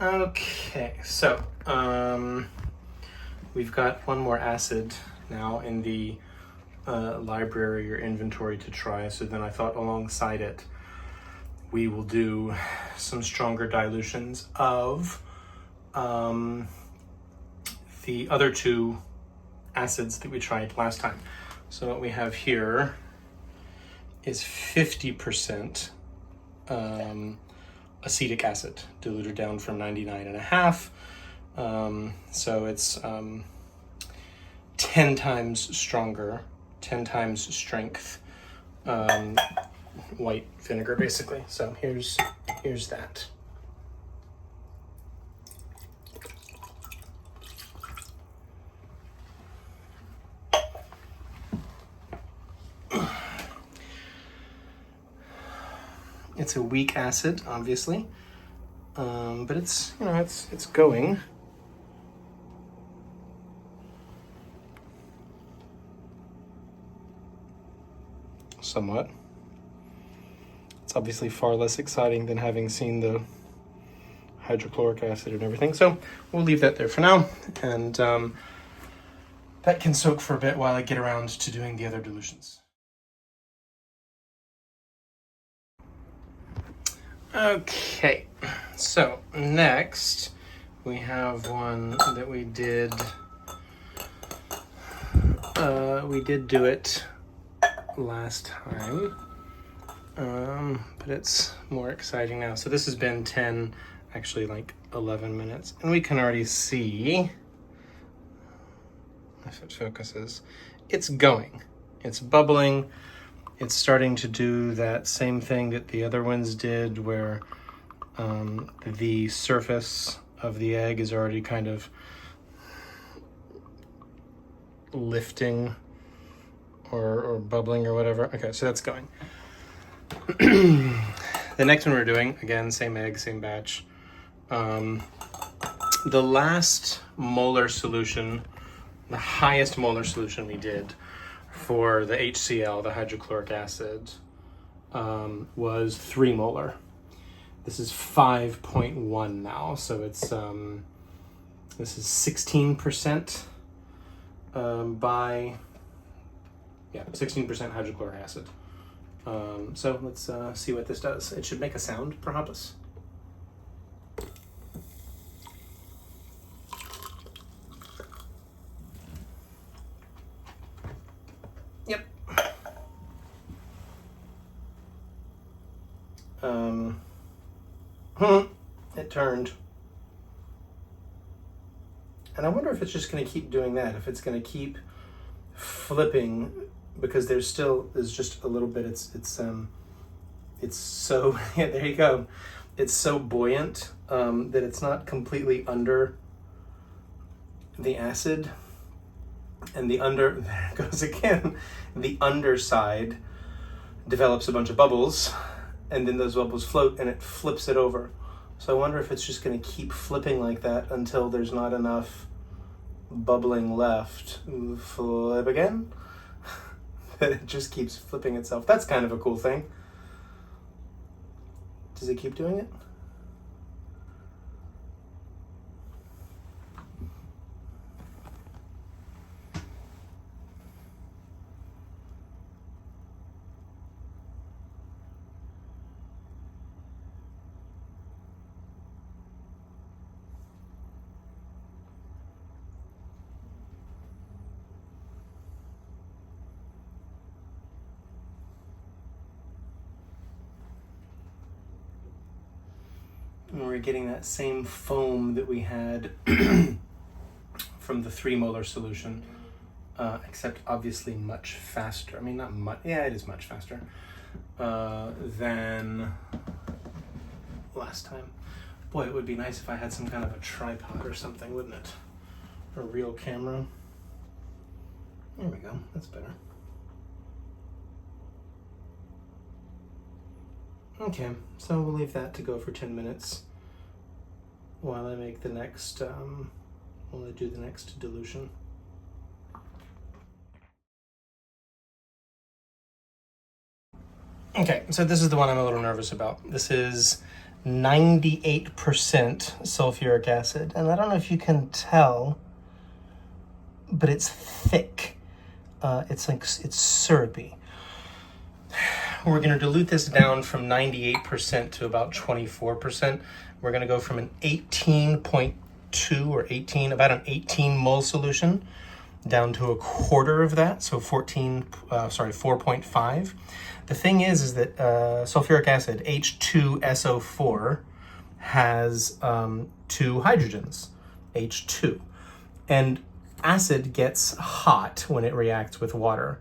Okay, so we've got one more acid now in the library or inventory to try. So then I thought alongside it, we will do some stronger dilutions of the other two acids that we tried last time. So what we have here is 50% acetic acid diluted down from 99.5. So it's 10 times stronger, 10 times strength white vinegar, basically. So here's that. It's a weak acid, obviously, but it's, you know, it's going. Somewhat. It's obviously far less exciting than having seen the hydrochloric acid and everything. So we'll leave that there for now, and that can soak for a bit while I get around to doing the other dilutions. Okay, so next we have one that we did do it last time, but it's more exciting now. So this has been 10, actually like 11 minutes, and we can already see, if it focuses, it's going, it's bubbling. It's starting to do that same thing that the other ones did, where the surface of the egg is already kind of lifting or bubbling or whatever. Okay, so that's going. The next one we're doing, again, same egg, same batch. The last molar solution, the highest molar solution we did for the HCl, the hydrochloric acid, was 3 molar. This is 5.1 now, so it's this is 16% by 16% hydrochloric acid. So let's see what this does. It should make a sound, perhaps. Yep. It turned. And I wonder if it's just going to keep doing that, if it's going to keep flipping, because there's just a little bit, it's so, yeah, there you go. It's so buoyant that it's not completely under the acid. And there it goes again, the underside develops a bunch of bubbles, and then those bubbles float and it flips it over. So I wonder if it's just going to keep flipping like that until there's not enough bubbling left. Flip again. That it just keeps flipping itself. That's kind of a cool thing. Does it keep doing it? And we're getting that same foam that we had from the 3 molar solution, except obviously much faster. I mean, not much, yeah, it is much faster than last time. Boy, it would be nice if I had some kind of a tripod or something, wouldn't it? A real camera. There we go, that's better. Okay, so we'll leave that to go for 10 minutes while I make the next, while I do the next dilution. Okay, so this is the one I'm a little nervous about. This is 98% sulfuric acid. And I don't know if you can tell, but it's thick. It's syrupy. We're going to dilute this down from 98% to about 24%. We're going to go from an 18.2 or 18, about an 18 mole solution down to a quarter of that, so 4.5. The thing is that sulfuric acid, H2SO4, has 2 hydrogens, H2. And acid gets hot when it reacts with water.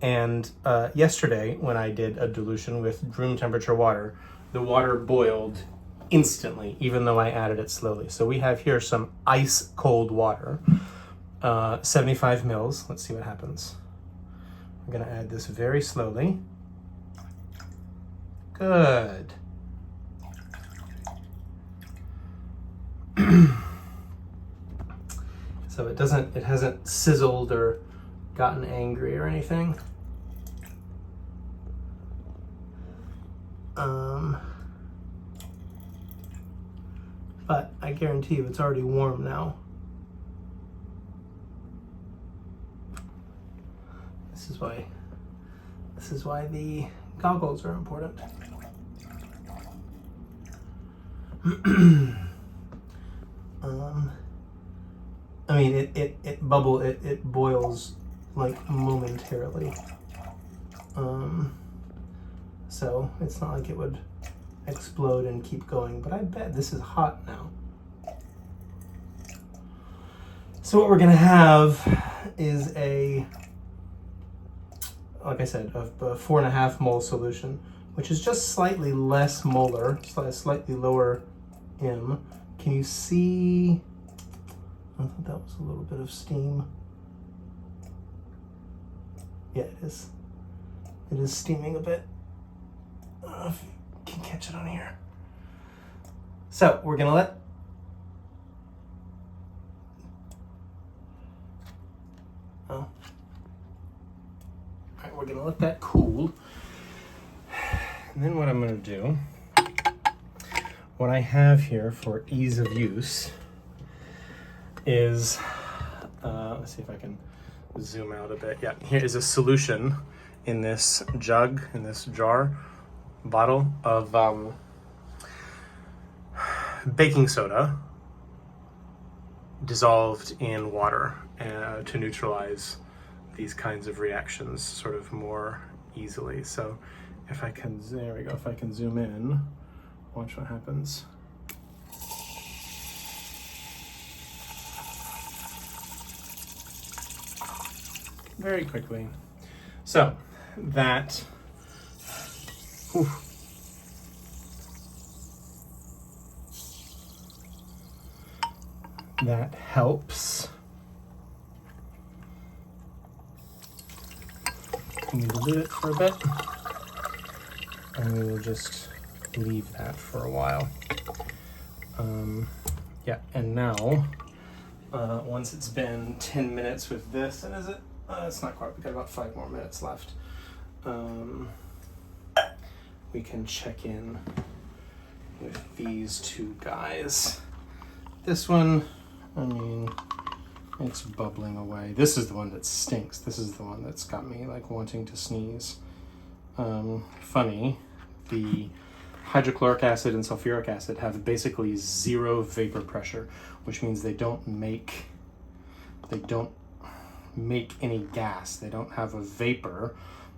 And yesterday, when I did a dilution with room temperature water, the water boiled instantly, even though I added it slowly. So we have here some ice cold water, 75 mils. Let's see what happens. I'm gonna add this very slowly. Good. So it hasn't sizzled or gotten angry or anything. But I guarantee you it's already warm now. This is why the goggles are important. I mean, it boils like momentarily. So it's not like it would explode and keep going, but I bet this is hot now. So what we're gonna have is like I said, a 4.5 mole solution, which is just slightly less molar, slightly lower M. Can you see? I thought that was a little bit of steam. Yeah, it is. It is steaming a bit. I don't know if you can catch it on here. So we're gonna let we're gonna let that cool. And then what I'm gonna do, what I have here for ease of use is, let's see if I can zoom out a bit. Yeah, here is a solution in this jug, in this jar, bottle of baking soda dissolved in water to neutralize these kinds of reactions sort of more easily. So if I can, there we go, if I can zoom in, watch what happens. Very quickly. So that, whew, that helps. We dilute it for a bit, and we will just leave that for a while. Yeah, and now, once it's been 10 minutes with this, and is it? It's not quite, we got about 5 more minutes left. We can check in with these 2 guys. This one, I mean, it's bubbling away. This is the one that stinks. This is the one that's got me like wanting to sneeze. Funny, the hydrochloric acid and sulfuric acid have basically 0 vapor pressure, which means they don't make any gas. They don't have a vapor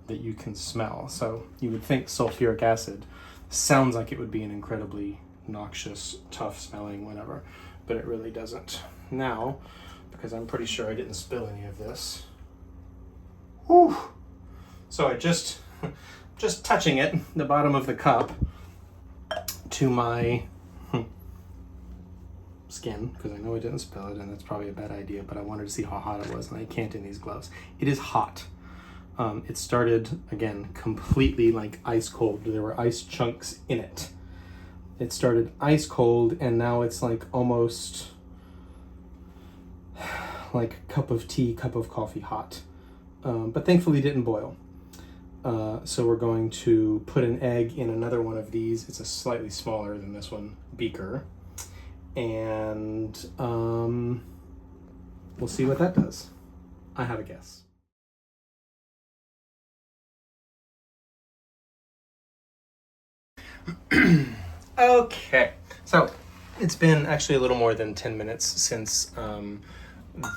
that you can smell. So you would think sulfuric acid sounds like it would be an incredibly noxious, tough smelling whatever, but it really doesn't. Now, because I'm pretty sure I didn't spill any of this. Whew. So I just touching it, the bottom of the cup, to my skin, because I know I didn't spill it, and that's probably a bad idea, but I wanted to see how hot it was, and I can't in these gloves. It is hot. It started, again, completely like ice cold. There were ice chunks in it. It started ice cold, and now it's like almost like cup of tea, cup of coffee hot. But thankfully didn't boil. So we're going to put an egg in another one of these. It's a slightly smaller than this one beaker. And we'll see what that does. I have a guess. Okay, so it's been actually a little more than 10 minutes since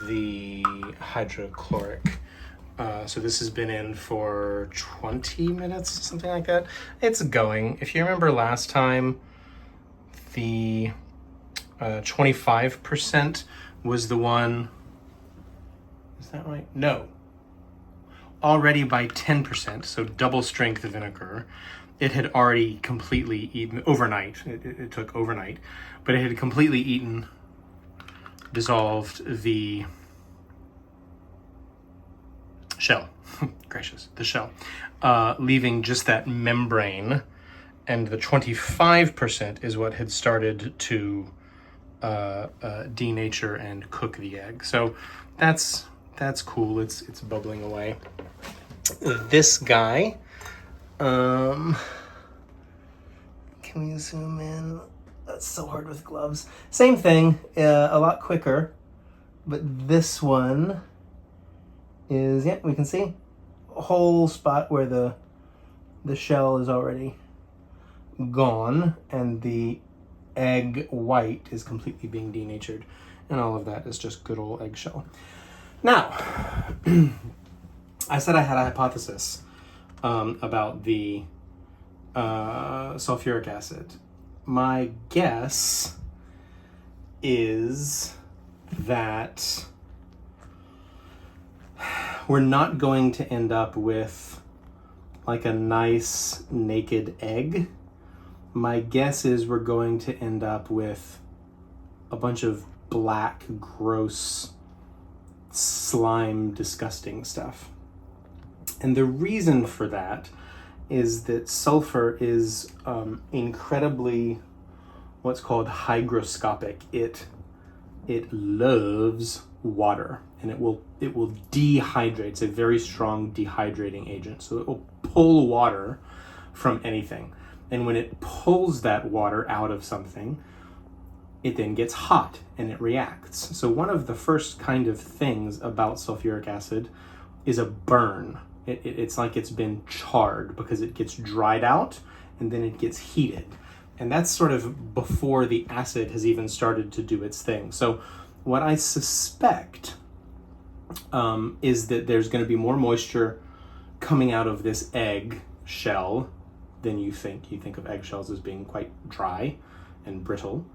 the hydrochloric. So this has been in for 20 minutes, something like that. It's going. If you remember last time, the 25% was the one. Is that right? No. Already by 10%, so double strength vinegar. It had already completely eaten overnight. It took overnight, but it had completely eaten, dissolved the shell. Gracious, the shell, leaving just that membrane, and the 25% is what had started to denature and cook the egg. So that's cool. It's bubbling away. This guy, can we zoom in? That's so hard with gloves. Same thing, a lot quicker, but this one is, yeah, we can see a whole spot where the shell is already gone and the egg white is completely being denatured, and all of that is just good old eggshell. Now, I said I had a hypothesis about the sulfuric acid. My guess is that we're not going to end up with like a nice naked egg. My guess is we're going to end up with a bunch of black, gross, slime, disgusting stuff. And the reason for that is that sulfur is incredibly what's called hygroscopic. It loves water, and it will dehydrate. It's a very strong dehydrating agent. So it will pull water from anything. And when it pulls that water out of something, it then gets hot and it reacts. So one of the first kind of things about sulfuric acid is a burn. It's like it's been charred because it gets dried out and then it gets heated. And that's sort of before the acid has even started to do its thing. So what I suspect is that there's going to be more moisture coming out of this egg shell than you think. You think of eggshells as being quite dry and brittle.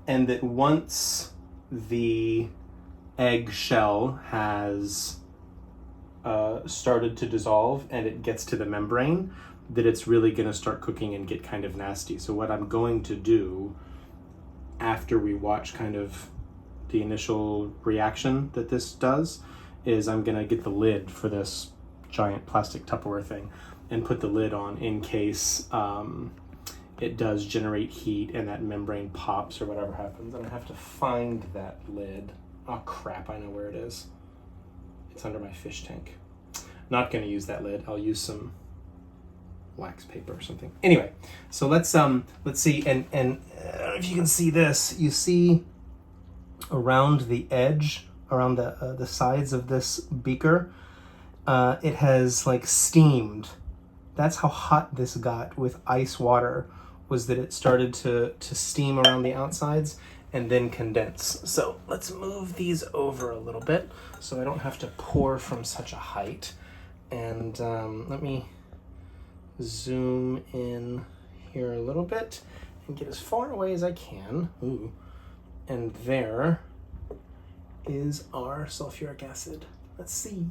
And that once the egg shell has started to dissolve and it gets to the membrane, that it's really going to start cooking and get kind of nasty. So what I'm going to do after we watch kind of the initial reaction that this does is I'm going to get the lid for this giant plastic Tupperware thing and put the lid on in case it does generate heat and that membrane pops or whatever happens. And I have to find that lid. Oh crap, I know where it is. It's under my fish tank. Not going to use that lid. I'll use some wax paper or something. Anyway, so let's see, and I don't know if you can see this. You see around the edge, around the sides of this beaker, it has like steamed. That's how hot this got with ice water, was that it started to steam around the outsides and then condense. So let's move these over a little bit so I don't have to pour from such a height. And let me zoom in here a little bit and get as far away as I can. Ooh. And there is our sulfuric acid. Let's see.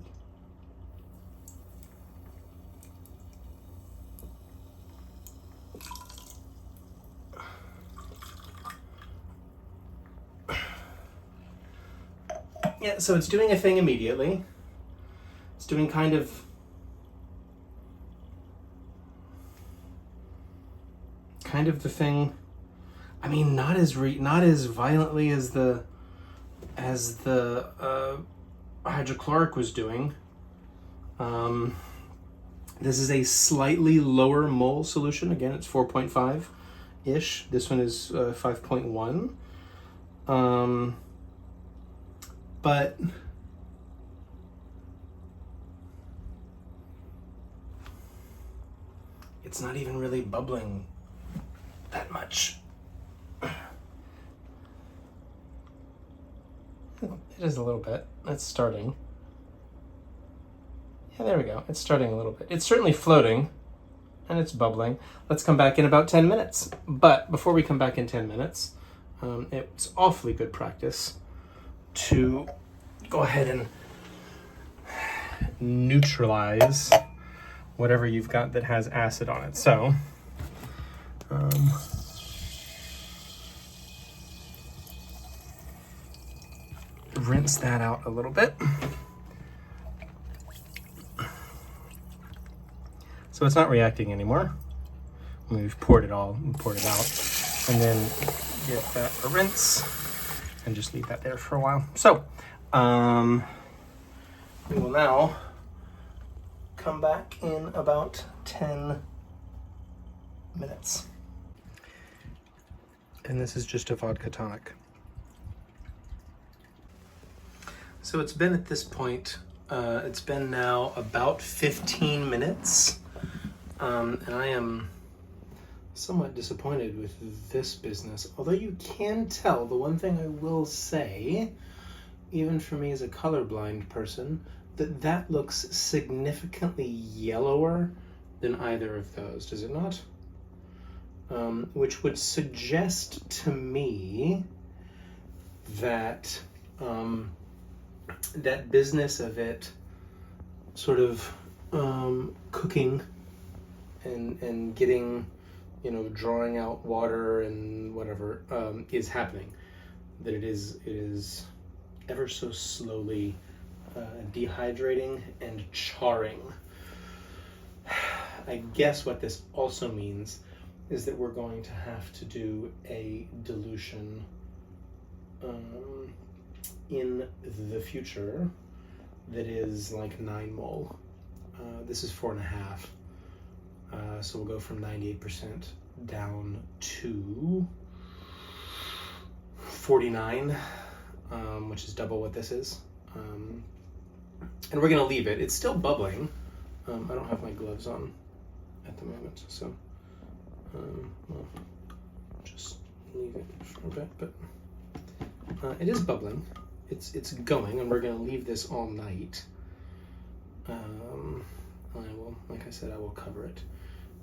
Yeah, so it's doing a thing immediately. It's doing kind of the thing. I mean, not as violently as the hydrochloric was doing. This is a slightly lower mole solution. Again, it's 4.5-ish. This one is 5.1. But it's not even really bubbling that much. It is a little bit. It's starting. Yeah, there we go. It's starting a little bit. It's certainly floating, and it's bubbling. Let's come back in about 10 minutes. But before we come back in 10 minutes, it's awfully good practice to go ahead and neutralize whatever you've got that has acid on it. So, rinse that out a little bit. So it's not reacting anymore. We've poured it out, and then give that a rinse and just leave that there for a while. So, we will now come back in about 10 minutes. And this is just a vodka tonic. So it's been at this point, it's been now about 15 minutes, and I am somewhat disappointed with this business. Although you can tell, the one thing I will say, even for me as a colorblind person, that looks significantly yellower than either of those, does it not? Which would suggest to me that that business of it sort of cooking and getting, drawing out water and whatever is happening. That it is ever so slowly dehydrating and charring. I guess what this also means is that we're going to have to do a dilution in the future that is like 9 mole. This is 4.5. So we'll go from 98% down to 49, which is double what this is. And we're gonna leave it. It's still bubbling. I don't have my gloves on at the moment, so well, just leave it for a bit. But it is bubbling. It's going, and we're gonna leave this all night. I will, like I said, I will cover it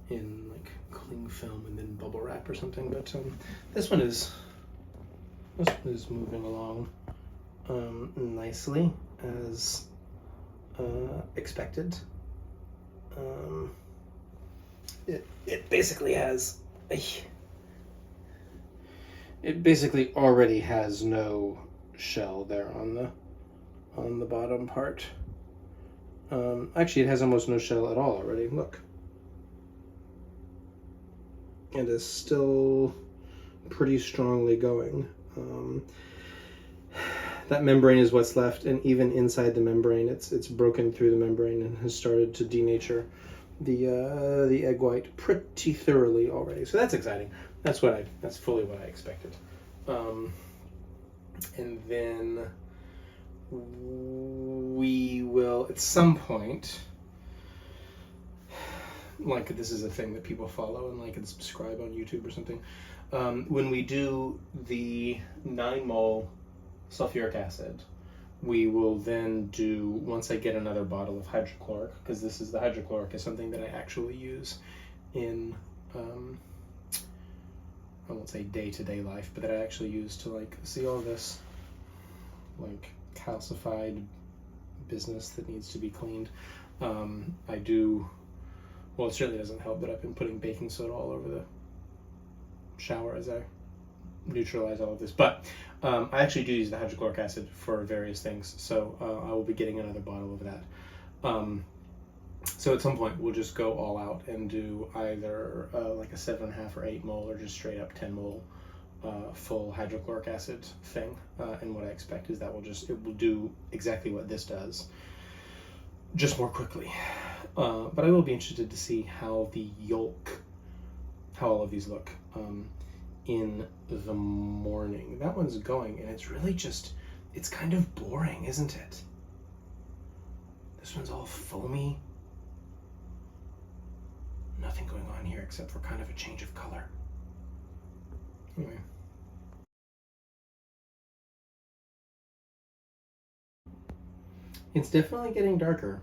in like cling film and then bubble wrap or something. But this one is moving along nicely as expected. It basically has it basically already has no shell there on the bottom part. Actually, it has almost no shell at all already. Look, it is still pretty strongly going. That membrane is what's left, and even inside the membrane, it's broken through the membrane and has started to denature the egg white pretty thoroughly already. So that's exciting. That's fully what I expected. And then we will at some point, like this is a thing that people follow and like and subscribe on YouTube or something. When we do the 9 mole sulfuric acid, we will then do, once I get another bottle of hydrochloric, because this is the hydrochloric is something that I actually use in I won't say day-to-day life, but that I actually use to like see all this like calcified business that needs to be cleaned. I do, well, it certainly doesn't help, but I've been putting baking soda all over the shower as I neutralize all of this. But I actually do use the hydrochloric acid for various things, so I will be getting another bottle of that. So at some point we'll just go all out and do either like a 7.5 or 8 mole, or just straight up 10 mole full hydrochloric acid thing. And what I expect is that it will do exactly what this does. just more quickly. But I will be interested to see how the yolk, how all of these look in the morning. That one's going, and it's really just, it's kind of boring, isn't it? This one's all foamy. Nothing going on here except for kind of a change of color. Anyway. It's definitely getting darker.